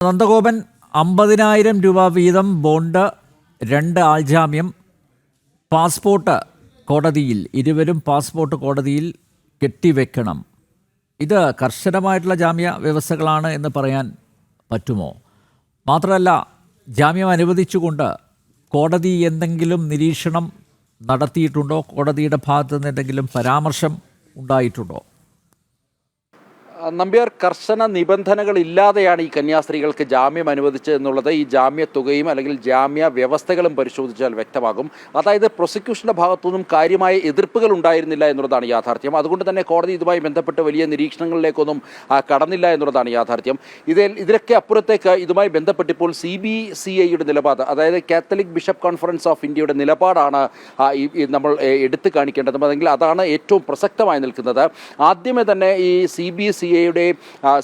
നന്ദഗോപൻ 50,000 രൂപ വീതം bond, 2 ആൾജാമ്യം, passport കോടതിയിൽ, ഇരുവരും പാസ്പോർട്ട് കോടതിയിൽ കെട്ടിവെക്കണം. ഇത് കർശനമായിട്ടുള്ള ജാമ്യ വ്യവസ്ഥകളാണ് എന്ന് പറയാൻ പറ്റുമോ? മാത്രമല്ല, ജാമ്യം അനുവദിച്ചുകൊണ്ട് കോടതി എന്തെങ്കിലും നിരീക്ഷണം നടത്തിയിട്ടുണ്ടോ? കോടതിയുടെ ഭാഗത്തു നിന്ന് എന്തെങ്കിലും പരാമർശം ഉണ്ടായിട്ടുണ്ടോ? നമ്പ്യാർ, കർശന നിബന്ധനകൾ ഇല്ലാതെയാണ് ഈ കന്യാസ്ത്രീകൾക്ക് ജാമ്യം അനുവദിച്ചത് എന്നുള്ളത് ഈ ജാമ്യ തുകയും അല്ലെങ്കിൽ ജാമ്യ വ്യവസ്ഥകളും പരിശോധിച്ചാൽ വ്യക്തമാകും. അതായത് പ്രോസിക്യൂഷന്റെ ഭാഗത്തുനിന്നും കാര്യമായ എതിർപ്പുകൾ ഉണ്ടായിരുന്നില്ല എന്നുള്ളതാണ് യാഥാർത്ഥ്യം. അതുകൊണ്ട് തന്നെ കോടതി ഇതുമായി ബന്ധപ്പെട്ട് വലിയ നിരീക്ഷണങ്ങളിലേക്കൊന്നും കടന്നില്ല എന്നുള്ളതാണ് യാഥാർത്ഥ്യം. ഇതിലൊക്കെ അപ്പുറത്തേക്ക് ഇതുമായി ബന്ധപ്പെട്ടിപ്പോൾ CBCIയുടെ നിലപാട്, അതായത് കാത്തലിക് ബിഷപ്പ് കോൺഫറൻസ് ഓഫ് ഇന്ത്യയുടെ നിലപാടാണ് നമ്മൾ എടുത്തു കാണിക്കേണ്ടത്. അല്ലെങ്കിൽ അതാണ് ഏറ്റവും പ്രസക്തമായി നിൽക്കുന്നത്. ആദ്യമേ തന്നെ ഈ CBCIയുടെ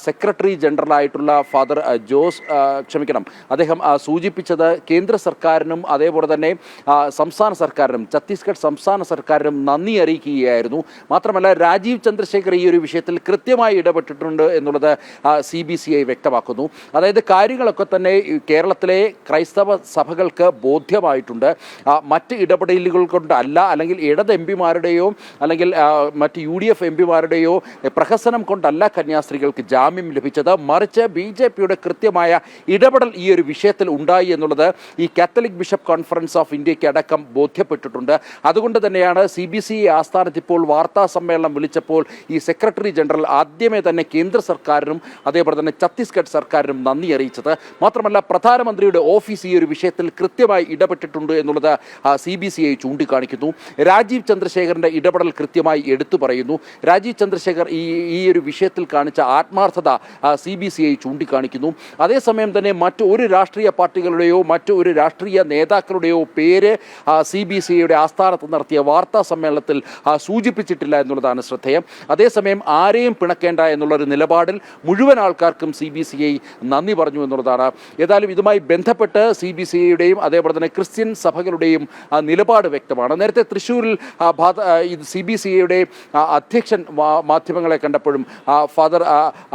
സെക്രട്ടറി ജനറൽ ആയിട്ടുള്ള ഫാദർ അദ്ദേഹം സൂചിപ്പിച്ചത് കേന്ദ്ര സർക്കാരിനും അതേപോലെ തന്നെ സംസ്ഥാന സർക്കാരിനും, ഛത്തീസ്ഗഡ് സംസ്ഥാന സർക്കാരിനും നന്ദി അറിയിക്കുകയായിരുന്നു. മാത്രമല്ല, രാജീവ് ചന്ദ്രശേഖർ ഈ ഒരു വിഷയത്തിൽ കൃത്യമായി ഇടപെട്ടിട്ടുണ്ട് എന്നുള്ളത് CBCI വ്യക്തമാക്കുന്നു. അതായത് കാര്യങ്ങളൊക്കെ തന്നെ കേരളത്തിലെ ക്രൈസ്തവ സഭകൾക്ക് ബോധ്യമായിട്ടുണ്ട്. മറ്റ് ഇടപെടലുകൾ കൊണ്ടല്ല, അല്ലെങ്കിൽ ഇടത് എംപിമാരുടെയോ അല്ലെങ്കിൽ മറ്റ് UDF എംപിമാരുടെയോ പ്രഹസനം കൊണ്ടല്ല കന്യാസ്ത്രീകൾക്ക് ജാമ്യം ലഭിച്ചത്. മറിച്ച് BJPയുടെ കൃത്യമായ ഇടപെടൽ ഈ ഒരു വിഷയത്തിൽ ഉണ്ടായി എന്നുള്ളത് ഈ കാത്തലിക് ബിഷപ്പ് കോൺഫറൻസ് ഓഫ് ഇന്ത്യക്ക് അടക്കം ബോധ്യപ്പെട്ടിട്ടുണ്ട്. അതുകൊണ്ട് തന്നെയാണ് CBCI ആസ്ഥാനത്ത് ഇപ്പോൾ വാർത്താ സമ്മേളനം വിളിച്ചപ്പോൾ ഈ സെക്രട്ടറി ജനറൽ ആദ്യമേ തന്നെ കേന്ദ്ര സർക്കാരിനും അതേപോലെ തന്നെ ഛത്തീസ്ഗഡ് സർക്കാരിനും നന്ദി അറിയിച്ചത്. മാത്രമല്ല, പ്രധാനമന്ത്രിയുടെ ഓഫീസ് ഈ ഒരു വിഷയത്തിൽ കൃത്യമായി ഇടപെട്ടിട്ടുണ്ട് എന്നുള്ളത് CBCI ചൂണ്ടിക്കാണിക്കുന്നു. രാജീവ് ചന്ദ്രശേഖറിന്റെ ഇടപെടൽ കൃത്യമായി എടുത്തു പറയുന്നു. രാജീവ് ചന്ദ്രശേഖർ ഈ ഒരു വിഷയത്തിൽ കാണിച്ച ആത്മാർത്ഥത CBCI ചൂണ്ടിക്കാണിക്കുന്നു. അതേസമയം തന്നെ മറ്റു ഒരു രാഷ്ട്രീയ പാർട്ടികളുടെയോ മറ്റു ഒരു രാഷ്ട്രീയ നേതാക്കളുടെയോ പേര് CBCIയുടെ ആസ്ഥാനത്ത് നടത്തിയ വാർത്താ സമ്മേളനത്തിൽ സൂചിപ്പിച്ചിട്ടില്ല എന്നുള്ളതാണ് ശ്രദ്ധേയം. അതേസമയം ആരെയും പിണക്കേണ്ട എന്നുള്ളൊരു നിലപാടിൽ മുഴുവൻ ആൾക്കാർക്കും CBCI നന്ദി പറഞ്ഞു എന്നുള്ളതാണ്. ഏതായാലും ഇതുമായി ബന്ധപ്പെട്ട് CBCIയുടെയും അതേപോലെ തന്നെ ക്രിസ്ത്യൻ സഭകളുടെയും നിലപാട് വ്യക്തമാണ്. നേരത്തെ തൃശ്ശൂരിൽ CBCIയുടെ അധ്യക്ഷൻ മാധ്യമങ്ങളെ കണ്ടപ്പോഴും ഫാദർ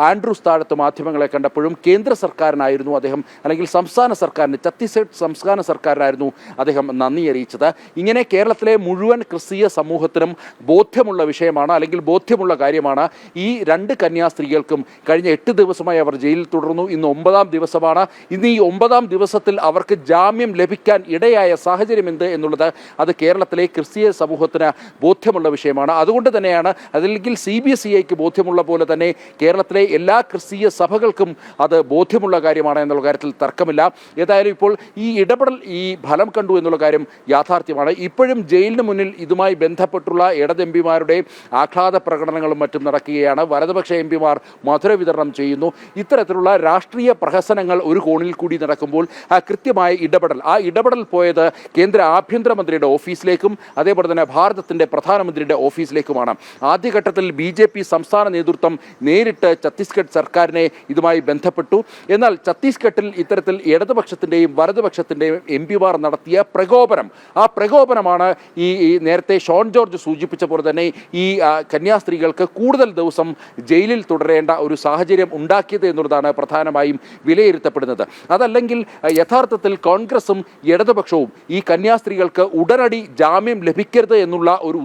ആൻഡ്രൂസ് താഴത്ത് മാധ്യമങ്ങളെ കണ്ടപ്പോഴും കേന്ദ്ര സർക്കാരിനായിരുന്നു അദ്ദേഹം, അല്ലെങ്കിൽ സംസ്ഥാന സർക്കാരിന്, ഛത്തീസ്ഗഡ് സംസ്ഥാന സർക്കാരിനായിരുന്നു അദ്ദേഹം നന്ദി അറിയിച്ചത്. ഇങ്ങനെ കേരളത്തിലെ മുഴുവൻ ക്രിസ്തീയ സമൂഹത്തിനും ബോധ്യമുള്ള വിഷയമാണ്, അല്ലെങ്കിൽ ബോധ്യമുള്ള കാര്യമാണ്. ഈ 2 കന്യാസ്ത്രീകൾക്കും കഴിഞ്ഞ 8 ദിവസമായി അവർ ജയിലിൽ തുടർന്നു. ഇന്ന് 9ാം ദിവസമാണ്. ഇന്ന് ഈ 9ാം ദിവസത്തിൽ അവർക്ക് ജാമ്യം ലഭിക്കാൻ ഇടയായ സാഹചര്യം എന്ത് എന്നുള്ളത് അത് കേരളത്തിലെ ക്രിസ്തീയ സമൂഹത്തിന് ബോധ്യമുള്ള വിഷയമാണ്. അതുകൊണ്ട് തന്നെയാണ്, അല്ലെങ്കിൽ CBCIക്ക് ബോധ്യമുള്ള പോലെ തന്നെ കേരളത്തിലെ എല്ലാ ക്രിസ്തീയ സഭകൾക്കും അത് ബോധ്യമുള്ള കാര്യമാണ് എന്നുള്ള കാര്യത്തിൽ തർക്കമില്ല. ഏതായാലും ഇപ്പോൾ ഈ ഇടപെടൽ ഈ ഫലം കണ്ടു എന്നുള്ള കാര്യം യാഥാർത്ഥ്യമാണ്. ഇപ്പോഴും ജയിലിന് മുന്നിൽ ഇതുമായി ബന്ധപ്പെട്ടുള്ള ഇടത് എംപിമാരുടെ ആഹ്ലാദ പ്രകടനങ്ങളും മറ്റും നടക്കുകയാണ്. വലതുപക്ഷ എംപിമാർ മധുര വിതരണം ചെയ്യുന്നു. ഇത്തരത്തിലുള്ള രാഷ്ട്രീയ പ്രഹസനങ്ങൾ ഒരു കോണിൽ കൂടി നടക്കുമ്പോൾ കൃത്യമായ ഇടപെടൽ, ആ ഇടപെടൽ പോയത് കേന്ദ്ര ആഭ്യന്തരമന്ത്രിയുടെ ഓഫീസിലേക്കും അതേപോലെ തന്നെ ഭാരതത്തിൻ്റെ പ്രധാനമന്ത്രിയുടെ ഓഫീസിലേക്കുമാണ്. ആദ്യഘട്ടത്തിൽ BJP സംസ്ഥാന നേതൃത്വം നേരിട്ട് ഛത്തീസ്ഗഡ് സർക്കാരിനെ ഇതുമായി ബന്ധപ്പെട്ടു. എന്നാൽ ഛത്തീസ്ഗഡിൽ ഇത്തരത്തിൽ ഇടതുപക്ഷത്തിൻ്റെയും വലതുപക്ഷത്തിൻ്റെയും എംപിമാർ നടത്തിയ പ്രകോപനം, ആ പ്രകോപനമാണ് ഈ നേരത്തെ ഷോൺ ജോർജ് സൂചിപ്പിച്ച പോലെ തന്നെ ഈ കന്യാസ്ത്രീകൾക്ക് കൂടുതൽ ദിവസം ജയിലിൽ തുടരേണ്ട ഒരു സാഹചര്യം ഉണ്ടാക്കിയത് എന്നുള്ളതാണ് പ്രധാനമായും വിലയിരുത്തപ്പെടുന്നത്. അതല്ലെങ്കിൽ യഥാർത്ഥത്തിൽ കോൺഗ്രസും ഇടതുപക്ഷവും ഈ കന്യാസ്ത്രീകൾക്ക് ഉടനടി ജാമ്യം ലഭിക്കരുത് എന്നുള്ള ഒരു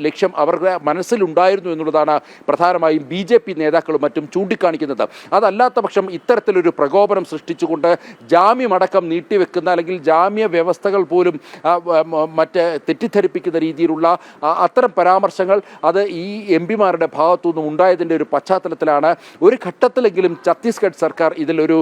ലക്ഷ്യം അവരുടെ മനസ്സിലുണ്ടായിരുന്നു എന്നുള്ളതാണ് പ്രധാനമായും BJP നേതാക്കളും മറ്റും ചൂണ്ടിക്കാണിക്കുന്നത്. അതല്ലാത്ത പക്ഷം ഇത്തരത്തിലൊരു പ്രകോപനം സൃഷ്ടിച്ചുകൊണ്ട് ജാമ്യമടക്കം നീട്ടിവെക്കുന്ന, അല്ലെങ്കിൽ ജാമ്യ വ്യവസ്ഥകൾ പോലും മറ്റ് തെറ്റിദ്ധരിപ്പിക്കുന്ന രീതിയിലുള്ള അത്തരം പരാമർശങ്ങൾ അത് ഈ എംപിമാരുടെ ഭാഗത്തുനിന്നും ഉണ്ടായതിൻ്റെ ഒരു പശ്ചാത്തലത്തിലാണ് ഒരു ഘട്ടത്തിലെങ്കിലും ഛത്തീസ്ഗഡ് സർക്കാർ ഇതിലൊരു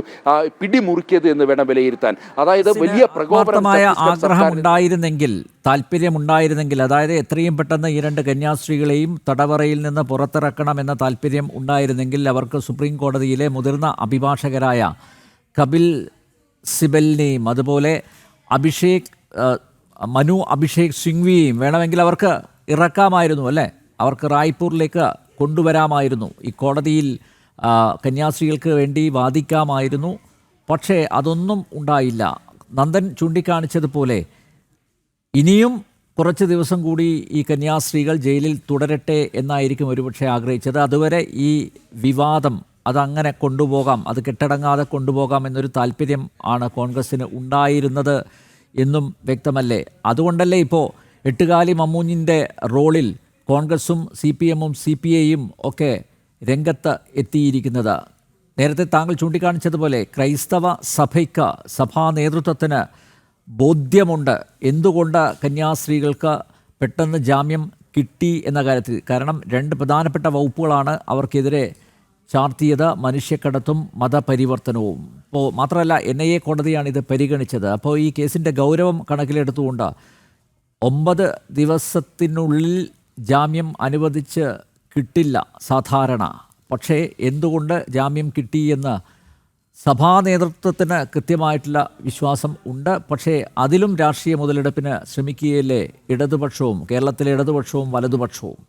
പിടിമുറുക്കിയത് എന്ന് വേണം വിലയിരുത്താൻ. അതായത് വലിയ പ്രകോപനമായ ആഗ്രഹം ഉണ്ടായിരുന്നെങ്കിൽ, താല്പര്യമുണ്ടായിരുന്നെങ്കിൽ, അതായത് എത്രയും പെട്ടെന്ന് ഈ 2 കന്യാസ്ത്രീകളെയും തടവറയിൽ നിന്ന് പുറത്തിറക്കണം എന്ന താല്പര്യം ഉണ്ടായിരുന്നെങ്കിൽ അവർക്ക് സുപ്രീം കോടതിയിലെ മുതിർന്ന അഭിഭാഷകരായ കപിൽ സിബലിനെയും അതുപോലെ മനു അഭിഷേക് സിംഗ്വിയെയും വേണമെങ്കിൽ അവർക്ക് ഇറക്കാമായിരുന്നു, അല്ലേ? അവർക്ക് റായ്പൂരിലേക്ക് കൊണ്ടുവരാമായിരുന്നു. ഈ കോടതിയിൽ കന്യാസ്ത്രീകൾക്ക് വേണ്ടി വാദിക്കാമായിരുന്നു. പക്ഷേ അതൊന്നും ഉണ്ടായില്ല. നന്ദൻ ചൂണ്ടിക്കാണിച്ചതുപോലെ ഇനിയും കുറച്ച് ദിവസം കൂടി ഈ കന്യാസ്ത്രീകൾ ജയിലിൽ തുടരട്ടെ എന്നായിരിക്കും ഒരുപക്ഷെ ആഗ്രഹിച്ചത്. അതുവരെ ഈ വിവാദം അതങ്ങനെ കൊണ്ടുപോകാം, അത് കെട്ടടങ്ങാതെ കൊണ്ടുപോകാം എന്നൊരു താല്പര്യം ആണ് കോൺഗ്രസ്സിന് ഉണ്ടായിരുന്നത് എന്നും വ്യക്തമല്ലേ? അതുകൊണ്ടല്ലേ ഇപ്പോൾ എട്ടുകാലി മമ്മൂഞ്ഞിൻ്റെ റോളിൽ കോൺഗ്രസും CPM-ഉം CPI-യും ഒക്കെ രംഗത്ത് എത്തിയിരിക്കുന്നത്? നേരത്തെ താങ്കൾ ചൂണ്ടിക്കാണിച്ചതുപോലെ ക്രൈസ്തവ സഭയ്ക്ക്, സഭാ നേതൃത്വത്തിന് ബോധ്യമുണ്ട് എന്തുകൊണ്ട് കന്യാസ്ത്രീകൾക്ക് പെട്ടെന്ന് ജാമ്യം കിട്ടി എന്ന കാര്യത്തിൽ. കാരണം 2 പ്രധാനപ്പെട്ട വകുപ്പുകളാണ് അവർക്കെതിരെ ചാർത്തിയത്: മനുഷ്യക്കടത്തും മതപരിവർത്തനവും. അപ്പോൾ മാത്രമല്ല NIA കോടതിയാണ് ഇത് പരിഗണിച്ചത്. അപ്പോൾ ഈ കേസിൻ്റെ ഗൗരവം കണക്കിലെടുത്തുകൊണ്ട് 9 ദിവസത്തിനുള്ളിൽ ജാമ്യം അനുവദിച്ച് കിട്ടില്ല സാധാരണ. പക്ഷേ എന്തുകൊണ്ട് ജാമ്യം കിട്ടിയെന്ന് സഭാ നേതൃത്വത്തിന് കൃത്യമായിട്ടുള്ള വിശ്വാസം ഉണ്ട്. പക്ഷേ അതിലും രാഷ്ട്രീയ മുതലെടുപ്പിന് ശ്രമിക്കുകയല്ലേ ഇടതുപക്ഷവും, കേരളത്തിലെ ഇടതുപക്ഷവും വലതുപക്ഷവും?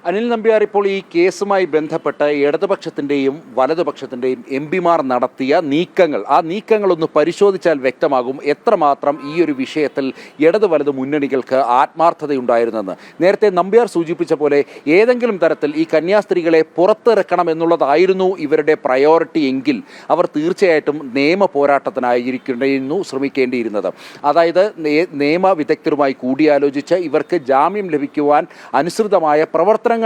അനിൽ നമ്പ്യാർ, ഇപ്പോൾ ഈ കേസുമായി ബന്ധപ്പെട്ട് ഇടതുപക്ഷത്തിൻ്റെയും വലതുപക്ഷത്തിൻ്റെയും MP-മാർ നടത്തിയ നീക്കങ്ങൾ, ആ നീക്കങ്ങളൊന്ന് പരിശോധിച്ചാൽ വ്യക്തമാകും എത്രമാത്രം ഈ ഒരു വിഷയത്തിൽ ഇടത് വലത് മുന്നണികൾക്ക് ആത്മാർത്ഥതയുണ്ടായിരുന്നെന്ന്. നേരത്തെ നമ്പ്യാർ സൂചിപ്പിച്ച പോലെ ഏതെങ്കിലും തരത്തിൽ ഈ കന്യാസ്ത്രീകളെ പുറത്തിറക്കണം എന്നുള്ളതായിരുന്നു ഇവരുടെ പ്രയോറിറ്റി എങ്കിൽ അവർ തീർച്ചയായിട്ടും നിയമ പോരാട്ടത്തിനായിരിക്കുന്നു ശ്രമിക്കേണ്ടിയിരുന്നത്. അതായത് നിയമ വിദഗ്ധരുമായി കൂടിയാലോചിച്ച് ഇവർക്ക് ജാമ്യം ലഭിക്കുവാൻ അനുസൃതമായ പ്രവർത്തനങ്ങളിലേക്കായിരുന്നു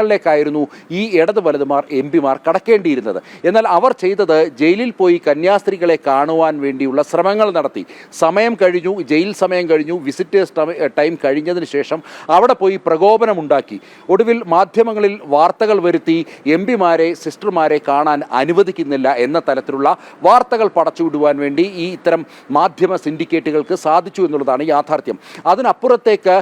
ഈ ഇടത് വലതുമാർ MP-മാർ കടക്കേണ്ടിയിരുന്നത്. എന്നാൽ അവർ ചെയ്തത് ജയിലിൽ പോയി കന്യാസ്ത്രീകളെ കാണുവാൻ വേണ്ടിയുള്ള ശ്രമങ്ങൾ നടത്തി. സമയം കഴിഞ്ഞു, ജയിൽ സമയം കഴിഞ്ഞു, വിസിറ്റേഴ്സ് ടൈം കഴിഞ്ഞതിന് ശേഷം അവിടെ പോയി പ്രകോപനമുണ്ടാക്കി. ഒടുവിൽ മാധ്യമങ്ങളിൽ വാർത്തകൾ വരുത്തി MP-മാരെ, സിസ്റ്റർമാരെ കാണാൻ അനുവദിക്കുന്നില്ല എന്ന തരത്തിലുള്ള വാർത്തകൾ പടച്ചുവിടുവാൻ വേണ്ടി ഈ ഇത്തരം മാധ്യമ സിൻഡിക്കേറ്റുകൾക്ക് സാധിച്ചു എന്നുള്ളതാണ് യാഥാർത്ഥ്യം. അതിനപ്പുറത്തേക്ക്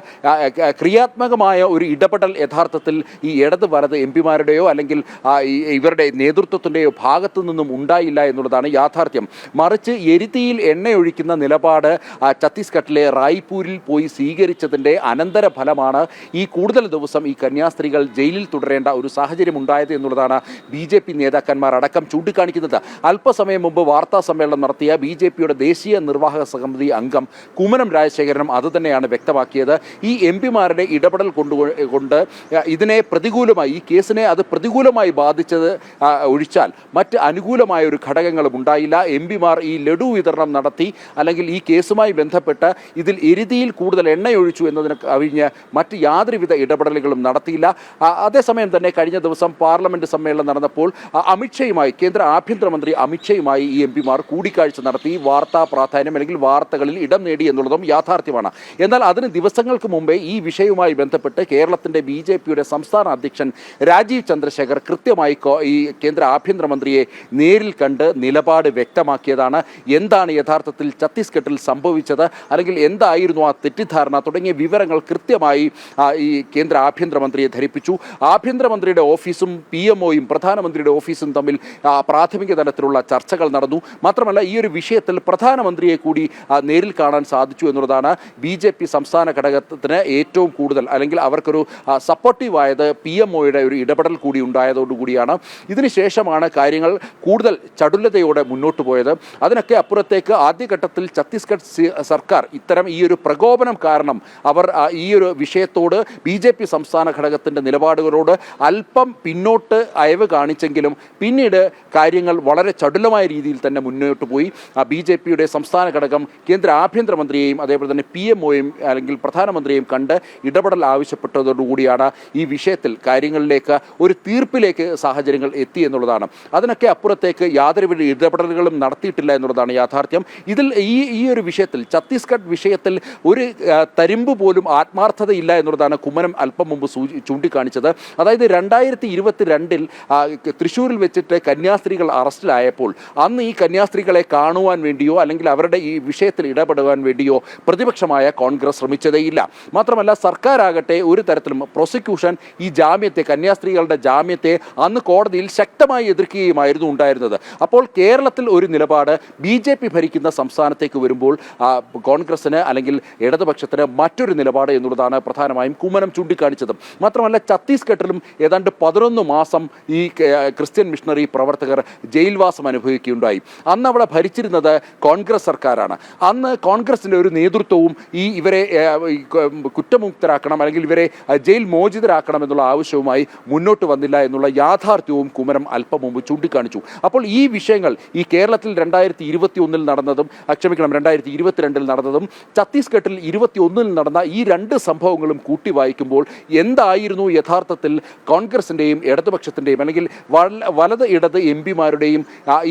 ക്രിയാത്മകമായ ഒരു ഇടപെടൽ യഥാർത്ഥത്തിൽ ഈ ഇടത് വലത് MP-മാരുടെയോ അല്ലെങ്കിൽ ഇവരുടെ നേതൃത്വത്തിൻ്റെയോ ഭാഗത്തു നിന്നും ഉണ്ടായില്ല എന്നുള്ളതാണ് യാഥാർത്ഥ്യം. മറിച്ച് എരിതീയിൽ എണ്ണയൊഴിക്കുന്ന നിലപാട് ഛത്തീസ്ഗഡിലെ റായ്പൂരിൽ പോയി സ്വീകരിച്ചതിൻ്റെ അനന്തരഫലമാണ് ഈ കൂടുതൽ ദിവസം ഈ കന്യാസ്ത്രീകൾ ജയിലിൽ തുടരേണ്ട ഒരു സാഹചര്യം ഉണ്ടായത് എന്നുള്ളതാണ് BJP നേതാക്കന്മാർ അടക്കം ചൂണ്ടിക്കാണിക്കുന്നത്. അല്പസമയം മുമ്പ് വാർത്താ സമ്മേളനം നടത്തിയ BJP-യുടെ ദേശീയ നിർവാഹക സമിതി അംഗം കുമ്മനം രാജശേഖരനും അതുതന്നെയാണ് വ്യക്തമാക്കിയത്. ഈ MP-മാരുടെ ഇടപെടൽ കൊണ്ട് ഇതിനെ പ്രതികൂലമായി, ഈ കേസിനെ അത് പ്രതികൂലമായി ബാധിച്ചത് ഒഴിച്ചാൽ മറ്റ് അനുകൂലമായ ഒരു ഘടകങ്ങളും ഉണ്ടായില്ല. MP-മാർ ഈ ലഡു വിതരണം നടത്തി അല്ലെങ്കിൽ ഈ കേസുമായി ബന്ധപ്പെട്ട് ഇതിൽ എരുതിയിൽ കൂടുതൽ എണ്ണയൊഴിച്ചു എന്നതിന് കവിഞ്ഞ് മറ്റ് യാതൊരുവിധ ഇടപെടലുകളും നടത്തിയില്ല. അതേസമയം തന്നെ കഴിഞ്ഞ ദിവസം പാർലമെന്റ് സമ്മേളനം നടന്നപ്പോൾ അമിത്ഷയുമായി, കേന്ദ്ര ആഭ്യന്തരമന്ത്രി അമിത്ഷയുമായി ഈ MP-മാർ കൂടിക്കാഴ്ച നടത്തി വാർത്താ പ്രാധാന്യം അല്ലെങ്കിൽ വാർത്തകളിൽ ഇടം നേടി എന്നുള്ളതും യാഥാർത്ഥ്യമാണ്. എന്നാൽ അതിന് ദിവസങ്ങൾക്ക് മുമ്പേ ഈ വിഷയവുമായി ബന്ധപ്പെട്ട് കേരളത്തിൻ്റെ BJP-യുടെ സംസ്ഥാന അധ്യക്ഷൻ രാജീവ് ചന്ദ്രശേഖർ കൃത്യമായി ഈ കേന്ദ്ര ആഭ്യന്തരമന്ത്രിയെ നേരിൽ കണ്ട് നിലപാട് വ്യക്തമാക്കിയതാണ്. എന്താണ് യഥാർത്ഥത്തിൽ ഛത്തീസ്ഗഡിൽ സംഭവിച്ചത്, അല്ലെങ്കിൽ എന്തായിരുന്നു ആ തെറ്റിദ്ധാരണ തുടങ്ങിയ വിവരങ്ങൾ കൃത്യമായി ഈ കേന്ദ്ര ആഭ്യന്തരമന്ത്രിയെ ധരിപ്പിച്ചു. ആഭ്യന്തരമന്ത്രിയുടെ ഓഫീസും PMOയും പ്രധാനമന്ത്രിയുടെ ഓഫീസും തമ്മിൽ പ്രാഥമിക തലത്തിലുള്ള ചർച്ചകൾ നടന്നു. മാത്രമല്ല ഈ ഒരു വിഷയത്തിൽ പ്രധാനമന്ത്രിയെ കൂടി നേരിൽ കാണാൻ സാധിച്ചു എന്നുള്ളതാണ് BJP സംസ്ഥാന ഘടകത്തിന് ഏറ്റവും കൂടുതൽ, അല്ലെങ്കിൽ അവർക്കൊരു സപ്പോർട്ടീവായത് PMOയുടെ ഒരു ഇടപെടൽ കൂടി ഉണ്ടായതോടുകൂടിയാണ്. ഇതിനുശേഷമാണ് കാര്യങ്ങൾ കൂടുതൽ ചടുലതയോടെ മുന്നോട്ട് പോയത്. അതിനൊക്കെ അപ്പുറത്തേക്ക് ആദ്യഘട്ടത്തിൽ ഛത്തീസ്ഗഡ് സർക്കാർ ഇത്തരം ഈ ഒരു പ്രകോപനം കാരണം അവർ ഈ ഒരു വിഷയത്തോട് BJP സംസ്ഥാന ഘടകത്തിൻ്റെ നിലപാടുകളോട് അല്പം പിന്നോട്ട് അയവ് കാണിച്ചെങ്കിലും പിന്നീട് കാര്യങ്ങൾ വളരെ ചടുലമായ രീതിയിൽ തന്നെ മുന്നോട്ട് പോയി. BJP-യുടെ സംസ്ഥാന ഘടകം കേന്ദ്ര ആഭ്യന്തരമന്ത്രിയെയും അതേപോലെ തന്നെ PMOയും അല്ലെങ്കിൽ പ്രധാനമന്ത്രിയെയും കണ്ട് ഇടപെടൽ ആവശ്യപ്പെട്ടതോടുകൂടിയാണ് ഈ വിഷയത്തിൽ കാര്യങ്ങളിലേക്ക് ഒരു തീർപ്പിലേക്ക് സാഹചര്യങ്ങൾ എത്തി എന്നുള്ളതാണ്. അതിനൊക്കെ അപ്പുറത്തേക്ക് യാതൊരുവിധ ഇടപെടലുകളും നടത്തിയിട്ടില്ല എന്നുള്ളതാണ് യാഥാർത്ഥ്യം. ഇതിൽ ഈ ഒരു വിഷയത്തിൽ, ഛത്തീസ്ഗഡ് വിഷയത്തിൽ ഒരു തരിമ്പ് പോലും ആത്മാർത്ഥതയില്ല എന്നുള്ളതാണ് കുമ്മനം അല്പം മുമ്പ് ചൂണ്ടിക്കാണിച്ചത്. അതായത് 2022 തൃശ്ശൂരിൽ വെച്ചിട്ട് കന്യാസ്ത്രീകൾ അറസ്റ്റിലായപ്പോൾ അന്ന് ഈ കന്യാസ്ത്രീകളെ കാണുവാൻ വേണ്ടിയോ അല്ലെങ്കിൽ അവരുടെ ഈ വിഷയത്തിൽ ഇടപെടുവാൻ വേണ്ടിയോ പ്രതിപക്ഷമായ കോൺഗ്രസ് ശ്രമിച്ചതേയില്ല. മാത്രമല്ല സർക്കാരാകട്ടെ ഒരു തരത്തിലും പ്രോസിക്യൂഷൻ ഈ ജാമ്യത്തെ, കന്യാസ്ത്രീകളുടെ ജാമ്യത്തെ അന്ന് കോടതിയിൽ ശക്തമായി എതിർക്കുകയുമായിരുന്നു ഉണ്ടായിരുന്നത്. അപ്പോൾ കേരളത്തിൽ ഒരു നിലപാട്, BJP ഭരിക്കുന്ന സംസ്ഥാനത്തേക്ക് വരുമ്പോൾ കോൺഗ്രസിന് അല്ലെങ്കിൽ ഇടതുപക്ഷത്തിന് മറ്റൊരു നിലപാട് എന്നുള്ളതാണ് പ്രധാനമായും കുമ്മനം ചൂണ്ടിക്കാണിച്ചത്. മാത്രമല്ല ഛത്തീസ്ഗഡിലും ഏതാണ്ട് 11 മാസം ഈ ക്രിസ്ത്യൻ മിഷണറി പ്രവർത്തകർ ജയിൽവാസം അനുഭവിക്കുകയുണ്ടായി. അന്ന് അവിടെ ഭരിച്ചിരുന്നത് കോൺഗ്രസ് സർക്കാരാണ്. അന്ന് കോൺഗ്രസിൻ്റെ ഒരു നേതൃത്വവും ഇവരെ കുറ്റമുക്തരാക്കണം അല്ലെങ്കിൽ ഇവരെ ജയിൽ മോചിതരാക്കണം എന്നുള്ള ആവശ്യവുമായി മുന്നോട്ട് വന്നില്ല എന്നുള്ള യാഥാർത്ഥ്യവും കുമ്മനം അല്പം മുമ്പ് ചൂണ്ടിക്കാണിച്ചു. അപ്പോൾ ഈ വിഷയങ്ങൾ ഈ കേരളത്തിൽ 2021 നടന്നതും 2022 നടന്നതും ഛത്തീസ്ഗഡിൽ 21 നടന്ന ഈ രണ്ട് സംഭവങ്ങളും കൂട്ടി വായിക്കുമ്പോൾ എന്തായിരുന്നു യഥാർത്ഥത്തിൽ കോൺഗ്രസിൻ്റെയും ഇടതുപക്ഷത്തിൻ്റെയും അല്ലെങ്കിൽ വലത് ഇടത് എംപിമാരുടെയും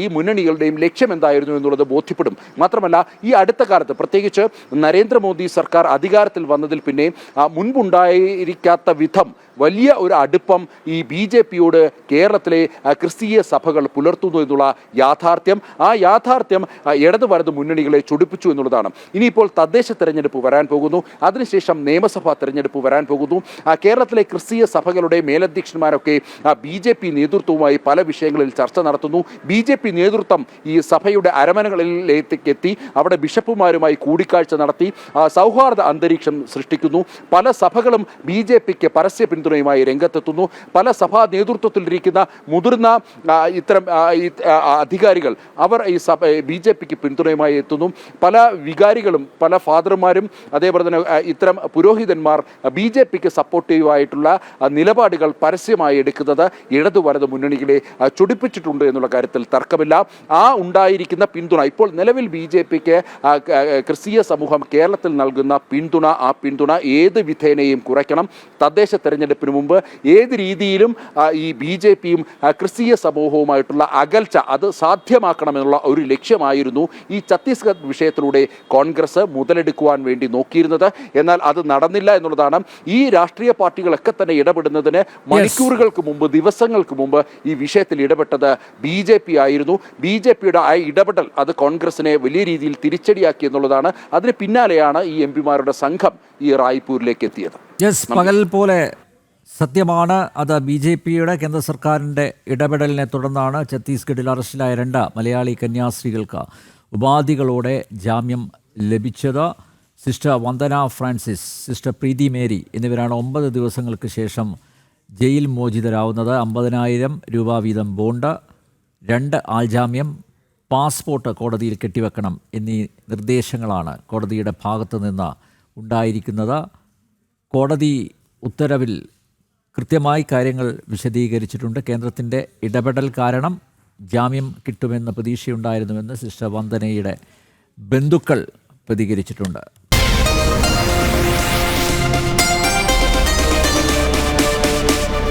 ഈ മുന്നണികളുടെയും ലക്ഷ്യം എന്തായിരുന്നു എന്നുള്ളത് ബോധ്യപ്പെടും. മാത്രമല്ല ഈ അടുത്ത കാലത്ത് പ്രത്യേകിച്ച് നരേന്ദ്രമോദി സർക്കാർ അധികാരത്തിൽ വന്നതിൽ പിന്നെ മുൻപുണ്ടായിരിക്കാത്ത വിധം വലിയ ഒരു അടുപ്പം ഈ BJPയോട് കേരളത്തിലെ ക്രിസ്തീയ സഭകൾ പുലർത്തുന്നു എന്നുള്ള യാഥാർത്ഥ്യം, ആ യാഥാർത്ഥ്യം ഇടതു വലത് മുന്നണികളെ ചൊടിപ്പിച്ചു എന്നുള്ളതാണ്. ഇനിയിപ്പോൾ തദ്ദേശ തെരഞ്ഞെടുപ്പ് വരാൻ പോകുന്നു, അതിനുശേഷം നിയമസഭാ തെരഞ്ഞെടുപ്പ് വരാൻ പോകുന്നു. കേരളത്തിലെ ക്രിസ്തീയ സഭകളുടെ മേലധ്യക്ഷന്മാരൊക്കെ BJP നേതൃത്വവുമായി പല വിഷയങ്ങളിൽ ചർച്ച നടത്തുന്നു. BJP നേതൃത്വം ഈ സഭയുടെ അരമനകളിലേക്ക് എത്തി അവിടെ ബിഷപ്പുമാരുമായി കൂടിക്കാഴ്ച നടത്തി സൗഹാർദ്ദ അന്തരീക്ഷം സൃഷ്ടിക്കുന്നു. പല സഭകളും BJPക്ക് പരസ്യ പിന്തുണയുമായി രംഗത്തെത്തുന്നു. പല സഭാ നേതൃത്വത്തിലിരിക്കുന്ന മുതിർന്ന ഇത്തരം അധികാരികൾ അവർ ഈ BJPക്ക് പിന്തുണയുമായി എത്തുന്നു. പല വികാരികളും പല ഫാദർമാരും അതേപോലെ തന്നെ ഇത്തരം പുരോഹിതന്മാർ BJPക്ക് സപ്പോർട്ടീവായിട്ടുള്ള നിലപാടുകൾ പരസ്യമായി എടുക്കുന്നത് ഇടതു വലത് മുന്നണികളെ ചൊടിപ്പിച്ചിട്ടുണ്ട് എന്നുള്ള കാര്യത്തിൽ തർക്കമില്ല. ആ ഉണ്ടായിരിക്കുന്ന പിന്തുണ ഇപ്പോൾ നിലവിൽ BJPക്ക് ക്രിസ്തീയ സമൂഹം കേരളത്തിൽ നൽകുന്ന പിന്തുണ, ആ പിന്തുണ ഏത് വിധേനയും കുറയ്ക്കണം. തദ്ദേശ തെരഞ്ഞെടുപ്പിന് മുമ്പ് ഏത് രീതിയിലും ഈ BJPയും ക്രിസ്തീയ സമൂഹവുമായിട്ടുള്ള അകൽച്ച അത് സാധ്യമാക്കണമെന്നുള്ള ഒരു ലക്ഷ്യമായിരുന്നു ഈ ഛത്തീസ്ഗഡ് വിഷയത്തിലൂടെ കോൺഗ്രസ് മുതലെടുക്കുവാൻ വേണ്ടി നോക്കിയിരുന്നത്. എന്നാൽ അത് നടന്നില്ല എന്നുള്ളതാണ്. ഈ രാഷ്ട്രീയ പാർട്ടികളൊക്കെ തന്നെ ഇടപെടുന്നതിന് മണിക്കൂറുകൾക്ക് മുമ്പ്, ദിവസങ്ങൾക്ക് മുമ്പ് ഈ വിഷയത്തിൽ ഇടപെട്ടത് BJP ആയിരുന്നു. BJPയുടെ ആ ഇടപെടൽ അത് കോൺഗ്രസിനെ വലിയ രീതിയിൽ തിരിച്ചടിയാക്കി എന്നുള്ളതാണ്. അതിന് പിന്നാലെയാണ് ഈ എംപിമാരുടെ സംഘം ഈ റായ്പൂരിലേക്ക് എത്തിയത്. പകൽ പോലെ സത്യമാണ്. അത് BJPയുടെ കേന്ദ്ര സർക്കാരിൻ്റെ ഇടപെടലിനെ തുടർന്നാണ് ഛത്തീസ്ഗഡിൽ അറസ്റ്റിലായ 2 മലയാളി കന്യാസ്ത്രീകൾക്ക് ഉപാധികളോടെ ജാമ്യം ലഭിച്ചത്. സിസ്റ്റർ വന്ദന ഫ്രാൻസിസ്, സിസ്റ്റർ പ്രീതി മേരി എന്നിവരാണ് 9 ദിവസങ്ങൾക്ക് ശേഷം ജയിൽ മോചിതരാവുന്നത്. 50,000 രൂപ വീതം ബോണ്ട്, 2 ആൾജാമ്യം, പാസ്പോർട്ട് കോടതിയിൽ കെട്ടിവെക്കണം എന്നീ നിർദ്ദേശങ്ങളാണ് കോടതിയുടെ ഭാഗത്തു നിന്ന് ഉണ്ടായിരിക്കുന്നത്. കോടതി ഉത്തരവിൽ കൃത്യമായി കാര്യങ്ങൾ വിശദീകരിച്ചിട്ടുണ്ട്. കേന്ദ്രത്തിൻ്റെ ഇടപെടൽ കാരണം ജാമ്യം കിട്ടുമെന്ന പ്രതീക്ഷയുണ്ടായിരുന്നുവെന്ന് സിസ്റ്റർ വന്ദനയുടെ ബന്ധുക്കൾ പ്രതികരിച്ചിട്ടുണ്ട്.